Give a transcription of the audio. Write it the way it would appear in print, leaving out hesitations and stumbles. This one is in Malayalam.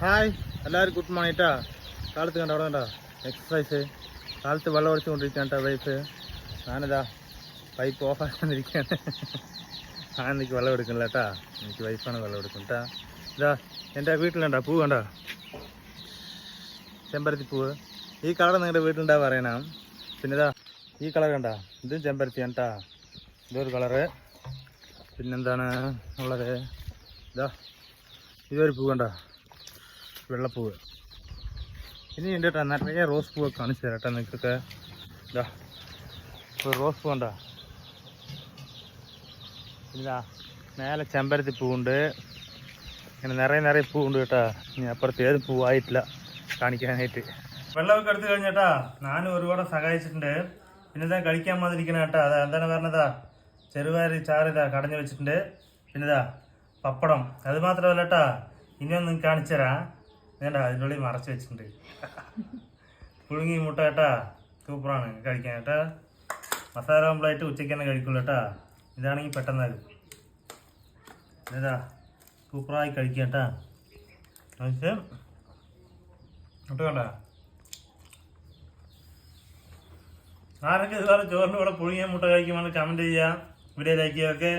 ഹായ് എല്ലാവരും ഗുഡ് മോർണിംഗ് കേട്ടാ. കാലത്ത് കണ്ട അവിടെ കണ്ടോ എക്സസൈസ്. കാലത്ത് വെള്ളം ഒഴിച്ചുകൊണ്ടിരിക്കുകയാണ് കേട്ടോ വൈഫ്. ഞാനിതാ പൈപ്പ് ഓഫ് ആക്കാന്നിരിക്കുകയാണ്. ഞാൻ എനിക്ക് വെള്ളം എടുക്കണില്ല കേട്ടാ, എനിക്ക് വൈഫാണ് വെള്ളം എടുക്കും കേട്ടാ. ഇതാ എൻ്റെ വീട്ടിലുണ്ടോ പൂ കണ്ടോ, ചെമ്പരത്തി പൂവ്. ഈ കളർ നിങ്ങളുടെ വീട്ടിലുണ്ടാ പറയണം. പിന്നെ ഇതാ ഈ കളർ കണ്ട, ഇതും ചെമ്പരത്തിയാണ് കേട്ടാ. ഇതൊരു കളറ്. പിന്നെന്താണ് ഉള്ളത്, ഇതാ ഇതൊരു പൂ കണ്ടോ, വെള്ളപ്പൂവ്. ഇനി ഉണ്ട് കേട്ടോ നിറയെ റോസ് പൂവൊക്കെ കാണിച്ചു തരാം കേട്ടോ നിങ്ങൾക്കൊക്കെ. ഇതാ ഒരു റോസ് പൂ കണ്ടോ. ഇതാ മേലെ ചെമ്പരത്തി പൂവുണ്ട്. ഇങ്ങനെ നിറയെ പൂവുണ്ട് കേട്ടോ. ഇനി അപ്പുറത്ത് ഏത് പൂവായിട്ടില്ല കാണിക്കാനായിട്ട്. വെള്ളമൊക്കെ എടുത്തു കഴിഞ്ഞേട്ടാ ഞാനും ഒരുപാട് സഹായിച്ചിട്ടുണ്ട്. പിന്നെ ഇതാ കഴിക്കാൻ വന്നിരിക്കണ കേട്ടോ. അതാ എന്താണ് പറഞ്ഞതാ, ചെറുപയർ ചാറ് ഇതാ കടഞ്ഞു വെച്ചിട്ടുണ്ട്. പിന്നെ ഇതാ പപ്പടം. അത് മാത്രമല്ല കേട്ടാ, ഇനിയൊന്നും കാണിച്ചു തരാം. വേണ്ട, അതിൻ്റെ ഉള്ളിൽ മറച്ച് വെച്ചിട്ടുണ്ട്. പുഴുങ്ങി മുട്ട കേട്ടാ, സൂപ്പറാണ് കഴിക്കാൻ കേട്ടാ. മസാല ഓംപ്ലേറ്റ് ഉച്ചയ്ക്ക് തന്നെ കഴിക്കുള്ളൂ കേട്ടാ. ഇതാണെങ്കിൽ പെട്ടെന്നാകും. ഇതാ സൂപ്പറായി കഴിക്കുക കേട്ടാ. എന്നിട്ട് മുട്ട കണ്ട ആരൊക്കെ ഇതുപോലെ ചോറിൻ്റെ കൂടെ പുഴുങ്ങിയ മുട്ട കഴിക്കുമ്പോൾ കമൻറ്റ് ചെയ്യുക, വീഡിയോ ലൈക്ക് ചെയ്യുക. ഓക്കെ.